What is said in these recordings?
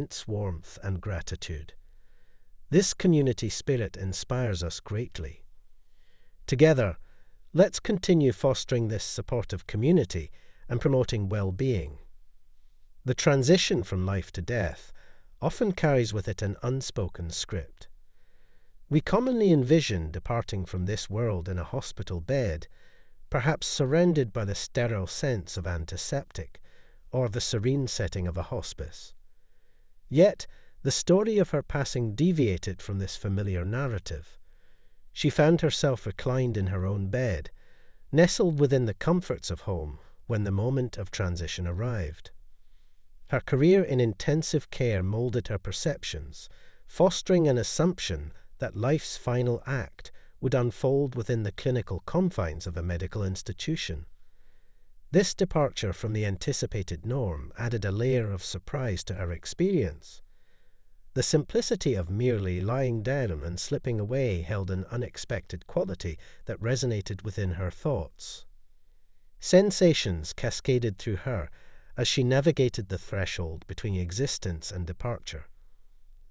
immense warmth and gratitude. This community spirit inspires us greatly. Together, let's continue fostering this supportive community and promoting well-being. The transition from life to death often carries with it an unspoken script. We commonly envision departing from this world in a hospital bed, perhaps surrounded by the sterile scents of antiseptic or the serene setting of a hospice. Yet, the story of her passing deviated from this familiar narrative. She found herself reclined in her own bed, nestled within the comforts of home when the moment of transition arrived. Her career in intensive care molded her perceptions, fostering an assumption that life's final act would unfold within the clinical confines of a medical institution. This departure from the anticipated norm added a layer of surprise to her experience. The simplicity of merely lying down and slipping away held an unexpected quality that resonated within her thoughts. Sensations cascaded through her as she navigated the threshold between existence and departure.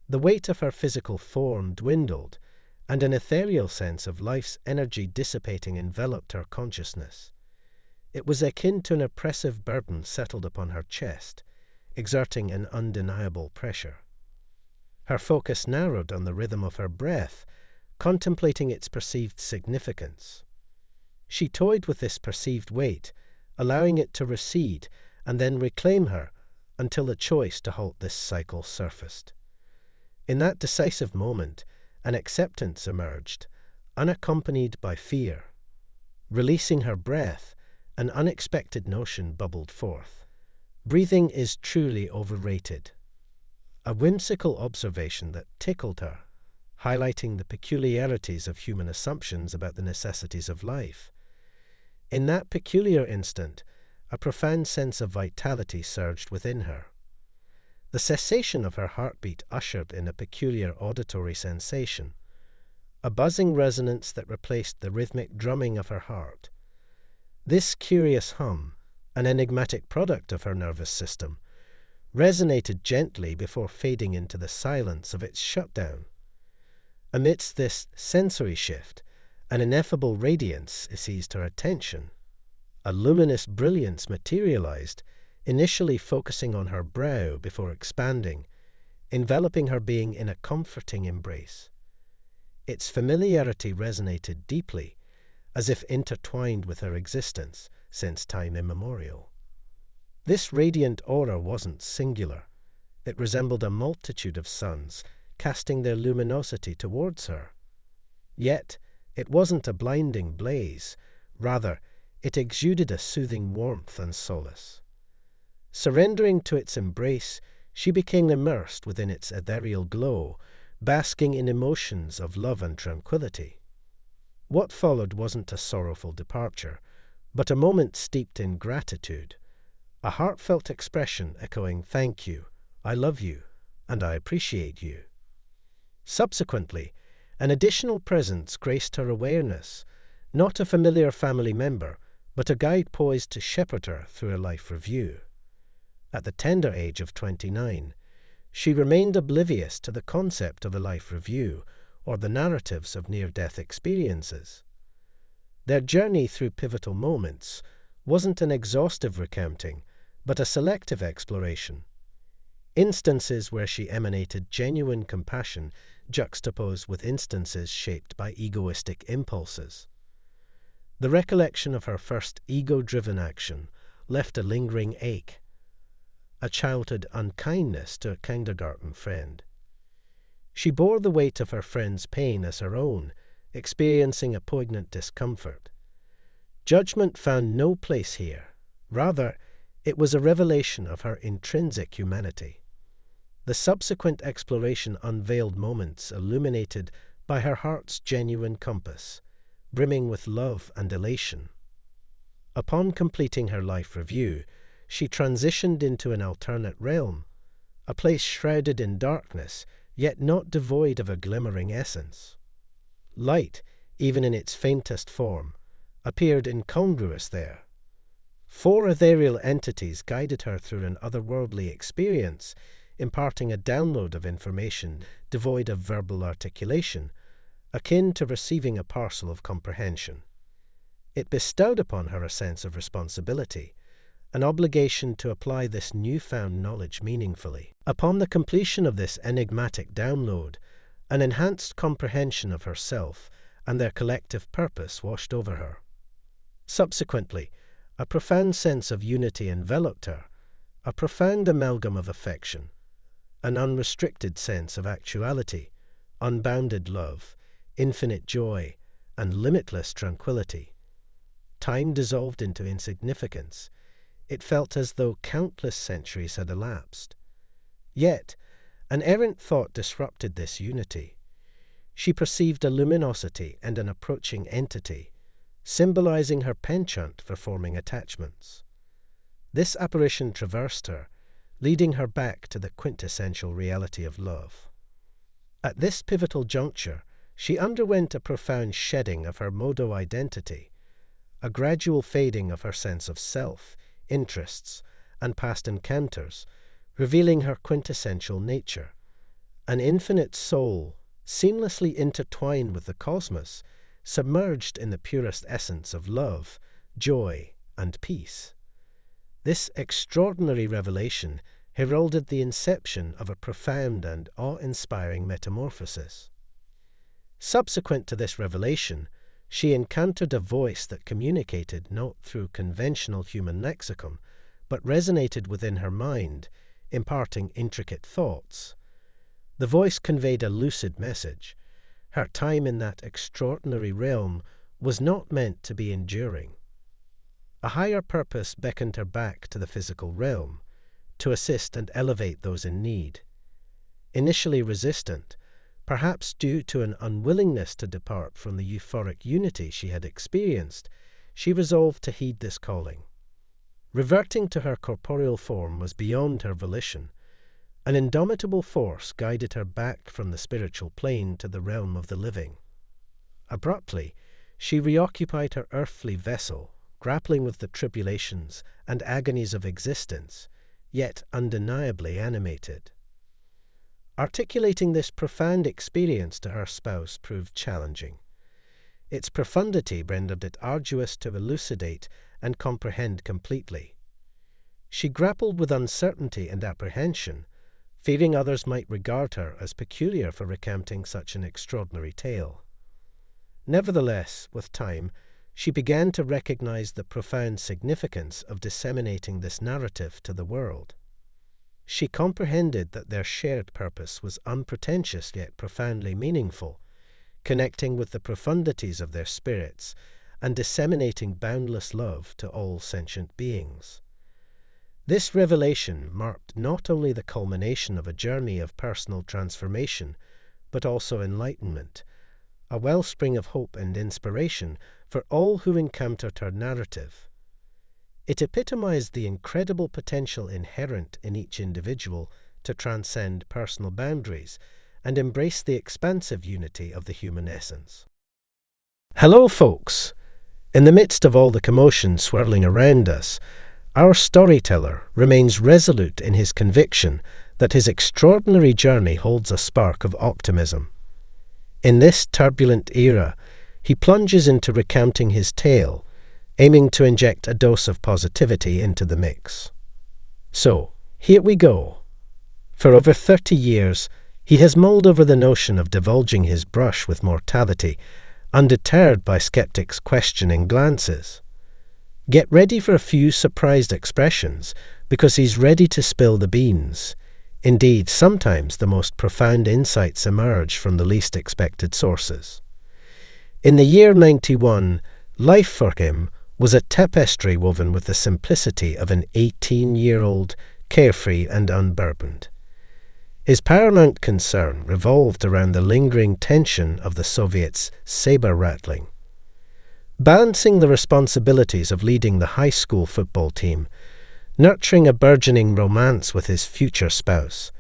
The weight of her physical form dwindled, and an ethereal sense of life's energy dissipating enveloped her consciousness. It was akin to an oppressive burden settled upon her chest, exerting an undeniable pressure. Her focus narrowed on the rhythm of her breath, contemplating its perceived significance. She toyed with this perceived weight, allowing it to recede and then reclaim her until the choice to halt this cycle surfaced. In that decisive moment, an acceptance emerged, unaccompanied by fear. Releasing her breath, an unexpected notion bubbled forth. Breathing is truly overrated. A whimsical observation that tickled her, highlighting the peculiarities of human assumptions about the necessities of life. In that peculiar instant, a profound sense of vitality surged within her. The cessation of her heartbeat ushered in a peculiar auditory sensation, a buzzing resonance that replaced the rhythmic drumming of her heart. This curious hum, an enigmatic product of her nervous system, resonated gently before fading into the silence of its shutdown. Amidst this sensory shift, an ineffable radiance seized her attention. A luminous brilliance materialized, initially focusing on her brow before expanding, enveloping her being in a comforting embrace. Its familiarity resonated deeply, as if intertwined with her existence since time immemorial. This radiant aura wasn't singular. It resembled a multitude of suns, casting their luminosity towards her. Yet, it wasn't a blinding blaze. Rather, it exuded a soothing warmth and solace. Surrendering to its embrace, she became immersed within its ethereal glow, basking in emotions of love and tranquility. What followed wasn't a sorrowful departure, but a moment steeped in gratitude, a heartfelt expression echoing "Thank you, I love you, and I appreciate you." Subsequently, an additional presence graced her awareness, not a familiar family member, but a guide poised to shepherd her through a life review. At the tender age of 29, she remained oblivious to the concept of a life review or the narratives of near-death experiences. Their journey through pivotal moments wasn't an exhaustive recounting, but a selective exploration. Instances where she emanated genuine compassion juxtaposed with instances shaped by egoistic impulses. The recollection of her first ego-driven action left a lingering ache, a childhood unkindness to a kindergarten friend. She bore the weight of her friend's pain as her own, experiencing a poignant discomfort. Judgment found no place here. Rather, it was a revelation of her intrinsic humanity. The subsequent exploration unveiled moments illuminated by her heart's genuine compass, brimming with love and elation. Upon completing her life review, she transitioned into an alternate realm, a place shrouded in darkness, yet not devoid of a glimmering essence. Light, even in its faintest form, appeared incongruous there. 4 ethereal entities guided her through an otherworldly experience, imparting a download of information devoid of verbal articulation, akin to receiving a parcel of comprehension. It bestowed upon her a sense of responsibility, an obligation to apply this newfound knowledge meaningfully. Upon the completion of this enigmatic download, an enhanced comprehension of herself and their collective purpose washed over her. Subsequently, a profound sense of unity enveloped her, a profound amalgam of affection, an unrestricted sense of actuality, unbounded love, infinite joy, and limitless tranquility. Time dissolved into insignificance. It felt as though countless centuries had elapsed. Yet, an errant thought disrupted this unity. She perceived a luminosity and an approaching entity, symbolizing her penchant for forming attachments. This apparition traversed her, leading her back to the quintessential reality of love. At this pivotal juncture, she underwent a profound shedding of her modo identity, a gradual fading of her sense of self, interests, and past encounters, revealing her quintessential nature, an infinite soul, seamlessly intertwined with the cosmos, submerged in the purest essence of love, joy, and peace. This extraordinary revelation heralded the inception of a profound and awe-inspiring metamorphosis. Subsequent to this revelation, she encountered a voice that communicated not through conventional human lexicon, but resonated within her mind, imparting intricate thoughts. The voice conveyed a lucid message. Her time in that extraordinary realm was not meant to be enduring. A higher purpose beckoned her back to the physical realm, to assist and elevate those in need. Initially resistant, perhaps due to an unwillingness to depart from the euphoric unity she had experienced, she resolved to heed this calling. Reverting to her corporeal form was beyond her volition. An indomitable force guided her back from the spiritual plane to the realm of the living. Abruptly, she reoccupied her earthly vessel, grappling with the tribulations and agonies of existence, yet undeniably animated. Articulating this profound experience to her spouse proved challenging. Its profundity rendered it arduous to elucidate and comprehend completely. She grappled with uncertainty and apprehension, fearing others might regard her as peculiar for recounting such an extraordinary tale. Nevertheless, with time, she began to recognize the profound significance of disseminating this narrative to the world. She comprehended that their shared purpose was unpretentious yet profoundly meaningful, connecting with the profundities of their spirits and disseminating boundless love to all sentient beings. This revelation marked not only the culmination of a journey of personal transformation, but also enlightenment, a wellspring of hope and inspiration for all who encountered her narrative. It epitomized the incredible potential inherent in each individual to transcend personal boundaries and embrace the expansive unity of the human essence. Hello, folks! In the midst of all the commotion swirling around us, our storyteller remains resolute in his conviction that his extraordinary journey holds a spark of optimism. In this turbulent era, he plunges into recounting his tale, aiming to inject a dose of positivity into the mix. So, here we go. For over 30 years, he has mulled over the notion of divulging his brush with mortality, undeterred by skeptics' questioning glances. Get ready for a few surprised expressions, because he's ready to spill the beans. Indeed, sometimes the most profound insights emerge from the least expected sources. In the year 91, life for him was a tapestry woven with the simplicity of an 18-year-old, carefree and unburdened. His paramount concern revolved around the lingering tension of the Soviets' saber-rattling. Balancing the responsibilities of leading the high school football team, nurturing a burgeoning romance with his future spouse,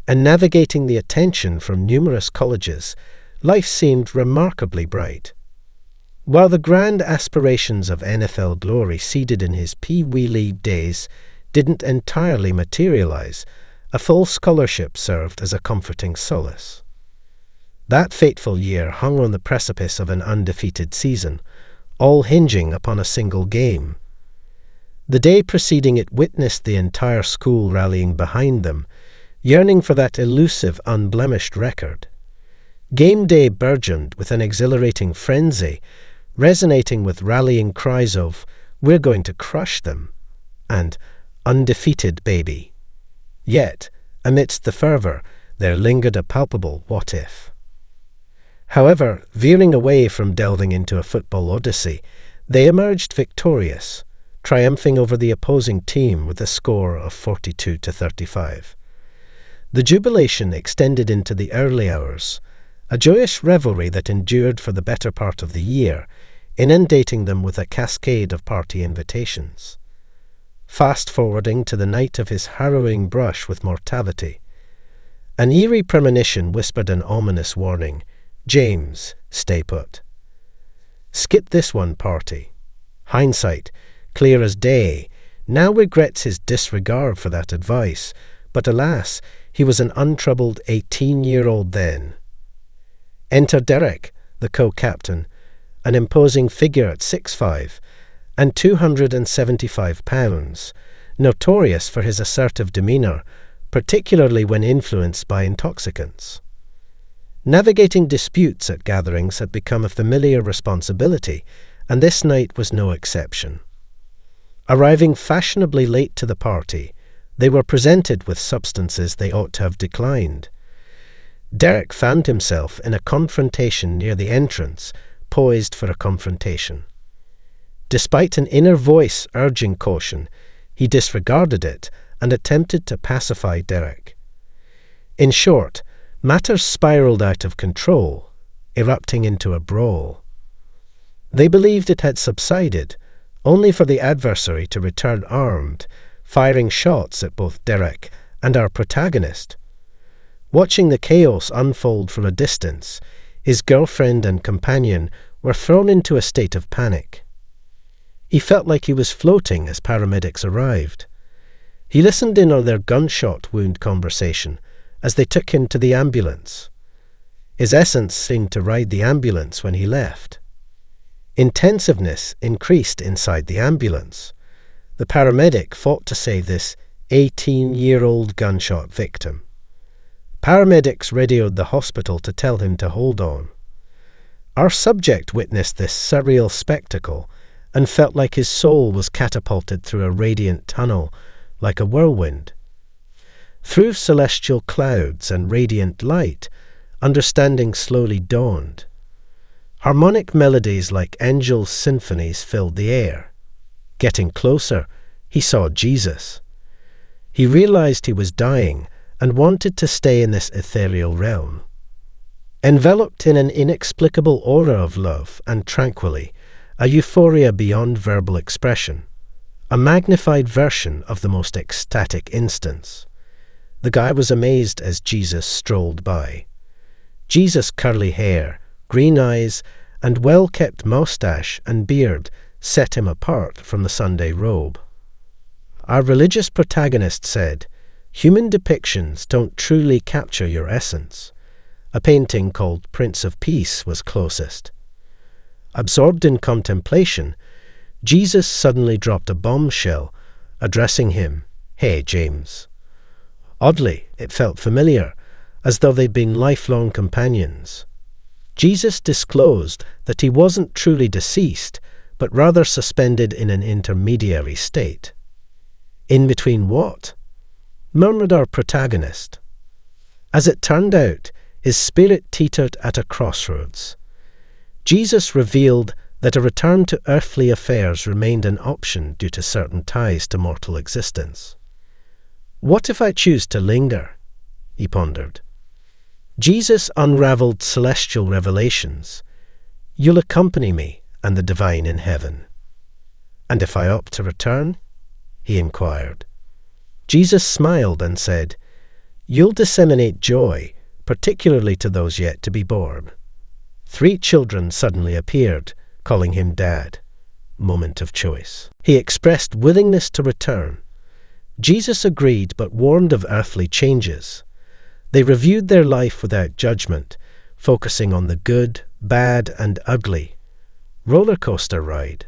and navigating the attention from numerous colleges, life seemed remarkably bright. While the grand aspirations of NFL glory seeded in his Pee Wee League days didn't entirely materialize, A full scholarship served as a comforting solace. That fateful year hung on the precipice of an undefeated season, all hinging upon a single game. The day preceding it witnessed the entire school rallying behind them, yearning for that elusive, unblemished record. Game day burgeoned with an exhilarating frenzy, resonating with rallying cries of, "We're going to crush them," and "Undefeated, baby." Yet, amidst the fervour, there lingered a palpable what if. However, veering away from delving into a football odyssey, they emerged victorious, triumphing over the opposing team with a score of 42-35. The jubilation extended into the early hours, a joyous revelry that endured for the better part of the year, inundating them with a cascade of party invitations. Fast-forwarding to the night of his harrowing brush with mortality, an eerie premonition whispered an ominous warning: "James, stay put. Skip this one, party." Hindsight, clear as day, now regrets his disregard for that advice, but alas, he was an untroubled 18-year-old then. Enter Derek, the co-captain, an imposing figure at 6'5", and 275 pounds, notorious for his assertive demeanour, particularly when influenced by intoxicants. Navigating disputes at gatherings had become a familiar responsibility, and this night was no exception. Arriving fashionably late to the party, they were presented with substances they ought to have declined. Derek found himself in a confrontation near the entrance, poised for a confrontation. Despite an inner voice urging caution, he disregarded it and attempted to pacify Derek. In short, matters spiraled out of control, erupting into a brawl. They believed it had subsided, only for the adversary to return armed, firing shots at both Derek and our protagonist. Watching the chaos unfold from a distance, his girlfriend and companion were thrown into a state of panic. He felt like he was floating as paramedics arrived. He listened in on their gunshot wound conversation as they took him to the ambulance. His essence seemed to ride the ambulance when he left. Intensiveness increased inside the ambulance. The paramedic fought to save this 18-year-old gunshot victim. Paramedics radioed the hospital to tell him to hold on. Our subject witnessed this surreal spectacle and felt like his soul was catapulted through a radiant tunnel, like a whirlwind. Through celestial clouds and radiant light, understanding slowly dawned. Harmonic melodies like angels' symphonies filled the air. Getting closer, he saw Jesus. He realized he was dying and wanted to stay in this ethereal realm. Enveloped in an inexplicable aura of love and tranquilly, a euphoria beyond verbal expression, a magnified version of the most ecstatic instance. The guy was amazed as Jesus strolled by. Jesus' curly hair, green eyes, and well-kept moustache and beard set him apart from the Sunday robe. Our religious protagonist said, "Human depictions don't truly capture your essence." A painting called Prince of Peace was closest. Absorbed in contemplation, Jesus suddenly dropped a bombshell, addressing him, "Hey, James." Oddly, it felt familiar, as though they'd been lifelong companions. Jesus disclosed that he wasn't truly deceased, but rather suspended in an intermediary state. In between what? Murmured our protagonist. As it turned out, his spirit teetered at a crossroads. Jesus revealed that a return to earthly affairs remained an option due to certain ties to mortal existence. "What if I choose to linger?" he pondered. Jesus unravelled celestial revelations. "You'll accompany me and the divine in heaven." "And if I opt to return?" he inquired. Jesus smiled and said, "You'll disseminate joy, particularly to those yet to be born." 3 children suddenly appeared, calling him Dad. Moment of choice. He expressed willingness to return. Jesus agreed but warned of earthly changes. They reviewed their life without judgment, focusing on the good, bad, and ugly. Roller coaster ride.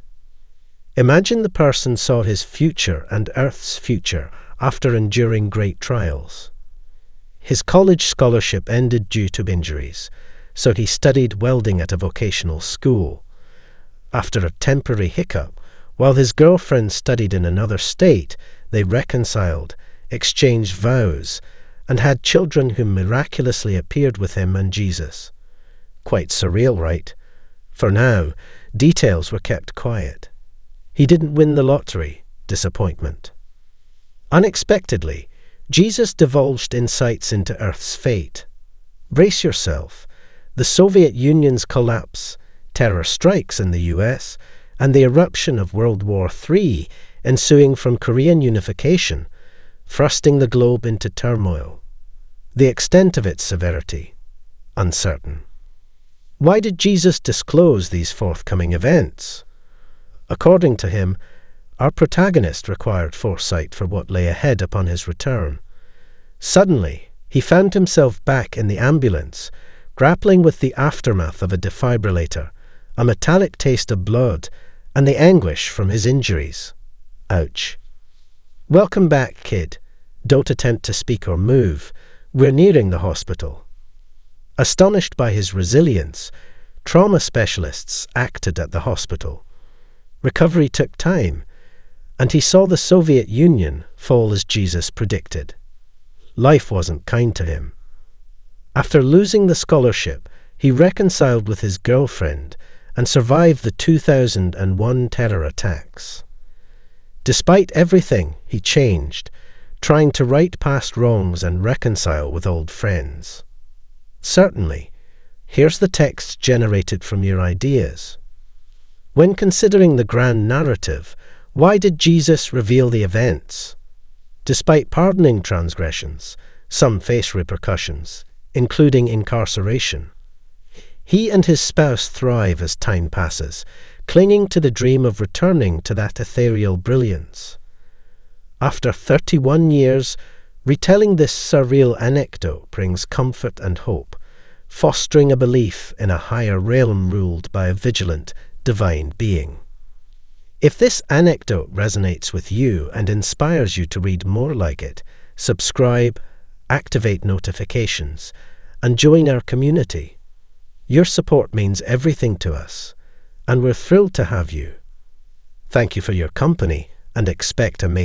Imagine the person saw his future and Earth's future after enduring great trials. His college scholarship ended due to injuries, so he studied welding at a vocational school. After a temporary hiccup, while his girlfriend studied in another state, they reconciled, exchanged vows, and had children who miraculously appeared with him and Jesus. Quite surreal, right? For now, details were kept quiet. He didn't win the lottery. Disappointment. Unexpectedly, Jesus divulged insights into Earth's fate. Brace yourself. The Soviet Union's collapse, terror strikes in the US, and the eruption of World War III ensuing from Korean unification, thrusting the globe into turmoil. The extent of its severity, uncertain. Why did Jesus disclose these forthcoming events? According to him, our protagonist required foresight for what lay ahead upon his return. Suddenly, he found himself back in the ambulance, grappling with the aftermath of a defibrillator, a metallic taste of blood, and the anguish from his injuries. Ouch. Welcome back, kid. Don't attempt to speak or move. We're nearing the hospital. Astonished by his resilience, trauma specialists acted at the hospital. Recovery took time, and he saw the Soviet Union fall as Jesus predicted. Life wasn't kind to him. After losing the scholarship, he reconciled with his girlfriend and survived the 2001 terror attacks. Despite everything, he changed, trying to right past wrongs and reconcile with old friends. Certainly, here's the text generated from your ideas. When considering the grand narrative, why did Jesus reveal the events? Despite pardoning transgressions, some face repercussions, including incarceration. He and his spouse thrive as time passes, clinging to the dream of returning to that ethereal brilliance. After 31 years, retelling this surreal anecdote brings comfort and hope, fostering a belief in a higher realm ruled by a vigilant, divine being. If this anecdote resonates with you and inspires you to read more like it, subscribe, activate notifications, and join our community. Your support means everything to us, and we're thrilled to have you. Thank you for your company, and expect amazing